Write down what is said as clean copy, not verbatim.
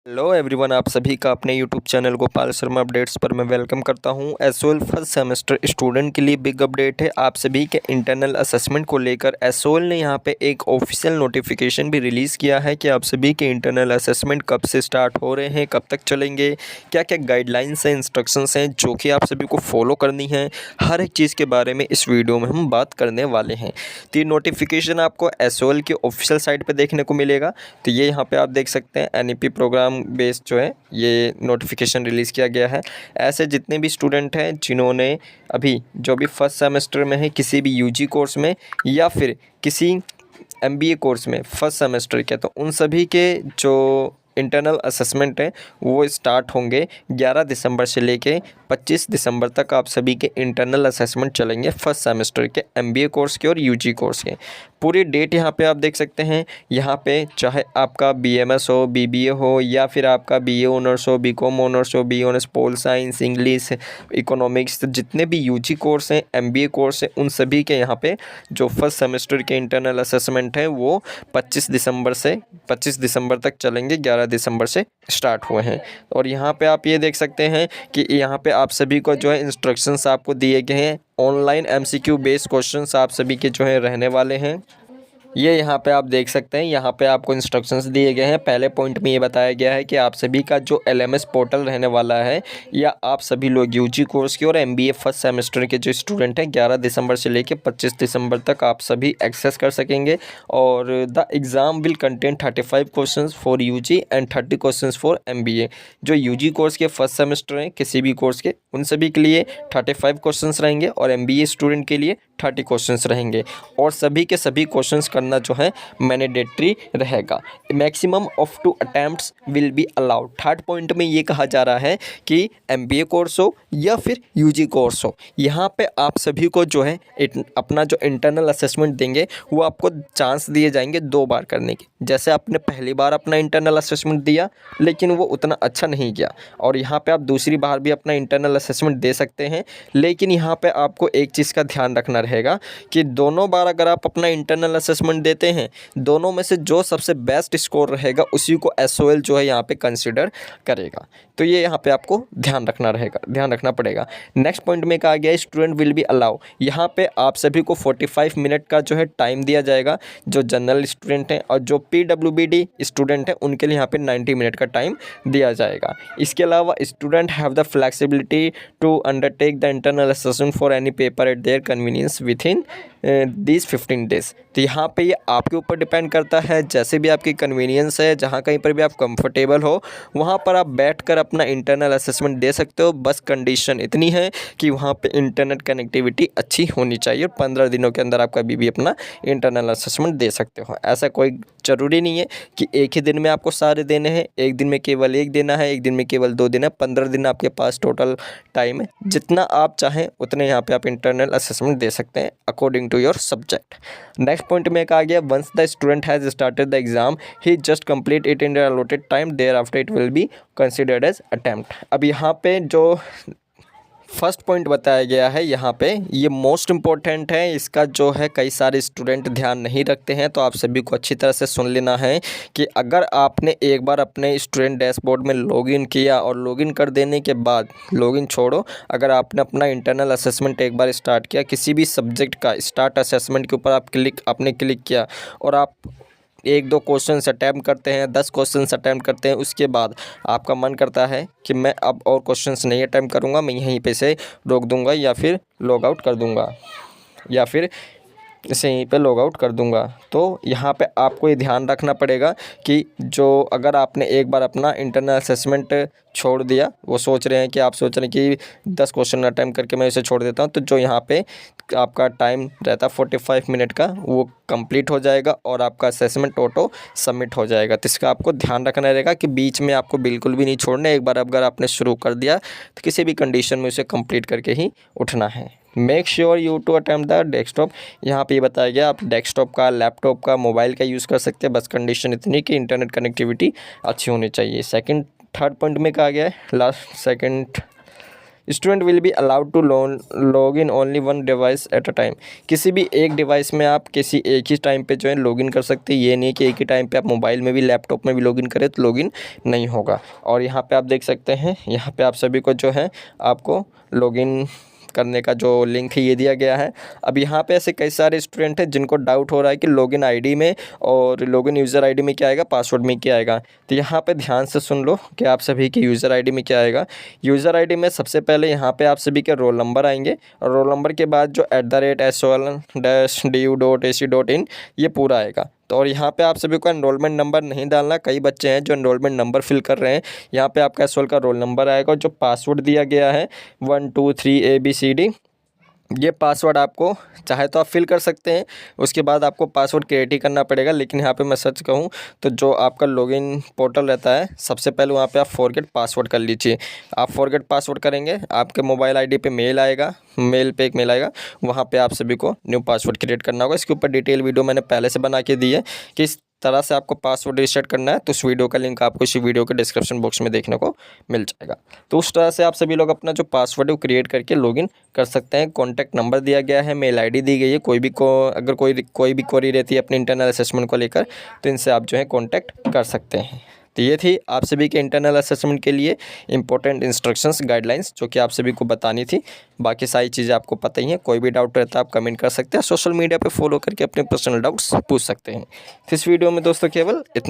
Hello everyone, आप सभी का अपने YouTube channel Gopal Sharma updates पर मैं वेलकम करता हूं। एसओएल फर्स्ट सेमेस्टर स्टूडेंट के लिए बिग अपडेट है। आप सभी के इंटरनल असेसमेंट को लेकर एसओएल ने यहां पे एक ऑफिशियल नोटिफिकेशन भी रिलीज़ किया है कि आप सभी के इंटरनल असेसमेंट कब से स्टार्ट हो रहे हैं, कब तक चलेंगे, क्या क्या गाइडलाइंस हैं, इंस्ट्रक्शंस हैं जो कि आप सभी को फॉलो करनी है। हर एक चीज़ के बारे में इस वीडियो में हम बात करने वाले हैं। तो ये नोटिफिकेशन आपको एसओएल की ऑफिशियल साइट पर देखने को मिलेगा। तो ये यहाँ पर आप देख सकते हैं एनईपी प्रोग्राम बेस्ड जो है ये नोटिफिकेशन रिलीज़ किया गया है। ऐसे जितने भी स्टूडेंट हैं जिन्होंने अभी जो भी फर्स्ट सेमेस्टर में है किसी भी यूजी कोर्स में या फिर किसी एमबीए कोर्स में फर्स्ट सेमेस्टर के, तो उन सभी के जो इंटरनल असेसमेंट है वो स्टार्ट होंगे 11 दिसंबर से लेके 25 दिसंबर तक। आप सभी के इंटरनल असेसमेंट चलेंगे फर्स्ट सेमेस्टर के एमबीए कोर्स के और यूजी कोर्स के। पूरी डेट यहाँ पे आप देख सकते हैं। यहाँ पे चाहे आपका बीएमएस हो, बीबीए हो या फिर आपका बीए ऑनर्स हो, बीकॉम ऑनर्स हो, B honours pol science, English, economics, जितने भी यूजी कोर्स हैं, एमबीए कोर्स हैं, उन सभी के यहाँ पे जो फर्स्ट सेमेस्टर के इंटरनल असेसमेंट है वो 25 दिसंबर तक चलेंगे। 11 दिसंबर से स्टार्ट हुए हैं। और यहाँ पे आप ये देख सकते हैं कि यहाँ पे आप सभी को जो है इंस्ट्रक्शंस आपको दिए गए हैं। ऑनलाइन एमसीक्यू बेस्ड क्वेश्चंस आप सभी के जो है रहने वाले हैं। ये यहाँ पे आप देख सकते हैं, यहाँ पे आपको इंस्ट्रक्शंस दिए गए हैं। पहले पॉइंट में ये बताया गया है कि आप सभी का जो एलएमएस पोर्टल रहने वाला है या आप सभी लोग यूजी कोर्स के और एमबीए फर्स्ट सेमेस्टर के जो स्टूडेंट हैं 11 दिसंबर से लेकर 25 दिसंबर तक आप सभी एक्सेस कर सकेंगे। और the exam will contain 35 questions for UG and 30 questions for MBA. जो यूजी कोर्स के फर्स्ट सेमेस्टर हैं किसी भी कोर्स के, उन सभी के लिए 35 क्वेश्चंस रहेंगे और एमबीए स्टूडेंट के लिए 30 क्वेश्चंस रहेंगे। और सभी के सभी क्वेश्चंस करना जो है मैंडेटरी रहेगा। Maximum of 2 attempts will be allowed. Third point में ये कहा जा रहा है कि एमबीए कोर्स हो या फिर यूजी कोर्स हो, यहाँ पे आप सभी को जो है अपना जो इंटरनल असेसमेंट देंगे वो आपको चांस दिए जाएंगे 2 बार करने के। जैसे आपने पहली बार अपना इंटरनल असेसमेंट दिया लेकिन वो उतना अच्छा नहीं गया, और यहाँ पे आप दूसरी बार भी अपना इंटरनल असेसमेंट दे सकते हैं। लेकिन यहाँ पे आपको एक चीज़ का ध्यान रखना रहेगा कि दोनों बार अगर आप अपना इंटरनल असेसमेंट देते हैं, दोनों में से जो सबसे बेस्ट स्कोर रहेगा उसी को एसओएल जो है यहाँ पे कंसिडर करेगा। तो ये यहाँ पे आपको ध्यान रखना पड़ेगा। नेक्स्ट पॉइंट में कहा गया है स्टूडेंट विल बी अलाउ। यहाँ पे आप सभी को 45 मिनट का जो है टाइम दिया जाएगा। जो जनरल स्टूडेंट हैं और जो पीडब्ल्यूबीडी स्टूडेंट हैं उनके लिए यहाँ पे 90 मिनट का टाइम दिया जाएगा। इसके अलावा student have the flexibility to undertake the internal assessment for any paper at their convenience within this 15 days. तो यहाँ पे ये आपके ऊपर डिपेंड करता है, जैसे भी आपकी कन्वीनियंस है, जहाँ कहीं पर भी आप कंफर्टेबल हो वहाँ पर आप बैठकर अपना इंटरनल असेसमेंट दे सकते हो। बस कंडीशन इतनी है कि वहाँ पे इंटरनेट कनेक्टिविटी अच्छी होनी चाहिए और 15 दिनों के अंदर आप कभी भी अपना इंटरनल असेसमेंट दे सकते हो। ऐसा कोई ज़रूरी नहीं है कि एक ही दिन में आपको सारे देने हैं, एक दिन में केवल एक देना है, एक दिन में केवल 2 देना है। 15 दिन आपके पास टोटल टाइम है। जितना आप चाहें उतने यहाँ पे आप इंटरनल असेसमेंट दे सकते हैं according to your subject. Next point में कहा गया once the student has started the exam he just complete it in the allotted time, thereafter it will be considered as attempt. अब यहाँ पे जो फर्स्ट पॉइंट बताया गया है यहाँ पे ये मोस्ट इम्पॉर्टेंट है। इसका जो है कई सारे स्टूडेंट ध्यान नहीं रखते हैं, तो आप सभी को अच्छी तरह से सुन लेना है कि अगर आपने एक बार अपने स्टूडेंट डैशबोर्ड में लॉगिन किया और लॉगिन कर देने के बाद, लॉगिन छोड़ो, अगर आपने अपना इंटरनल असेसमेंट एक बार स्टार्ट किया, किसी भी सब्जेक्ट का स्टार्ट असेसमेंट के ऊपर आपने क्लिक किया और आप 1-2 क्वेश्चन अटैम्प्ट करते हैं, 10 क्वेश्चन अटैम्प्ट करते हैं, उसके बाद आपका मन करता है कि मैं अब और क्वेश्चंस नहीं अटैम्प्ट करूंगा, मैं यहीं पे से रोक दूंगा या फिर लॉग आउट कर दूंगा या फिर इसे यहीं पे लॉग आउट कर दूंगा। तो यहाँ पे आपको ये ध्यान रखना पड़ेगा कि जो अगर आपने एक बार अपना इंटरनल असेसमेंट छोड़ दिया, वो सोच रहे हैं कि आप सोच रहे हैं कि 10 क्वेश्चन अटैम्प्ट करके मैं इसे छोड़ देता हूँ, तो जो यहाँ पे आपका टाइम रहता है 45 मिनट का वो कंप्लीट हो जाएगा और आपका असेसमेंट ऑटो सबमिट हो जाएगा। तो इसका आपको ध्यान रखना रहेगा कि बीच में आपको बिल्कुल भी नहीं छोड़ना। एक बार अगर आपने शुरू कर दिया तो किसी भी कंडीशन में उसे कंप्लीट करके ही उठना है। Make sure you to attempt the desktop. यहाँ पे ये बताया गया आप डेस्कटॉप का, लैपटॉप का, मोबाइल का यूज़ कर सकते हैं, बस कंडीशन इतनी कि इंटरनेट कनेक्टिविटी अच्छी होनी चाहिए। थर्ड पॉइंट में कहा गया है student will be allowed to log in only one device at a time. किसी भी एक डिवाइस में आप किसी एक ही टाइम पे जो है लॉगिन कर सकते हैं। ये नहीं कि एक ही टाइम पे आप मोबाइल में भी लैपटॉप में भी लॉगिन करें तो लॉगिन नहीं होगा। और यहाँ पे आप देख सकते हैं, यहाँ पे आप सभी को जो है आपको लॉगिन करने का जो लिंक है ये दिया गया है। अब यहाँ पे ऐसे कई सारे स्टूडेंट हैं जिनको डाउट हो रहा है कि लॉगिन आईडी में और लॉगिन यूज़र आईडी में क्या आएगा, पासवर्ड में क्या आएगा। तो यहाँ पे ध्यान से सुन लो कि आप सभी के यूज़र आईडी में क्या आएगा। यूज़र आईडी में सबसे पहले यहाँ पे आप सभी के रोल नंबर आएंगे और रोल नंबर के बाद जो @sol-du.ac.in ये पूरा आएगा। तो और यहाँ पे आप सभी को एनरोलमेंट नंबर नहीं डालना। कई बच्चे हैं जो एनरोलमेंट नंबर फिल कर रहे हैं। यहाँ पे आपका एसओएल का रोल नंबर आएगा और जो पासवर्ड दिया गया है 1 2 3 ABCD, ये पासवर्ड आपको चाहे तो आप फिल कर सकते हैं। उसके बाद आपको पासवर्ड क्रिएट ही करना पड़ेगा। लेकिन यहाँ पे मैं सच कहूँ तो जो आपका लॉगिन पोर्टल रहता है सबसे पहले वहाँ पे आप फॉरगेट पासवर्ड कर लीजिए। आप फॉरगेट पासवर्ड करेंगे, आपके मोबाइल आईडी पे मेल आएगा, मेल पे एक मेल आएगा, वहाँ पे आप सभी को न्यू पासवर्ड क्रिएट करना होगा। इसके ऊपर डिटेल वीडियो मैंने पहले से बना के दी है कि इस तरह से आपको पासवर्ड रीसेट करना है। तो उस वीडियो का लिंक आपको इसी वीडियो के डिस्क्रिप्शन बॉक्स में देखने को मिल जाएगा। तो उस तरह से आप सभी लोग अपना जो पासवर्ड है वो क्रिएट करके लॉगिन कर सकते हैं। कॉन्टैक्ट नंबर दिया गया है, मेल आईडी दी गई है। अगर कोई भी क्वेरी रहती है अपने इंटरनल असेसमेंट को लेकर तो इनसे आप जो है कॉन्टैक्ट कर सकते हैं। तो ये थी आप सभी के इंटरनल असेसमेंट के लिए इंपॉर्टेंट इंस्ट्रक्शंस गाइडलाइंस जो कि आप सभी को बतानी थी। बाकी सारी चीज़ें आपको पता ही हैं। कोई भी डाउट रहता है आप कमेंट कर सकते हैं। सोशल मीडिया पे फॉलो करके अपने पर्सनल डाउट्स पूछ सकते हैं। तो इस वीडियो में दोस्तों केवल इतना।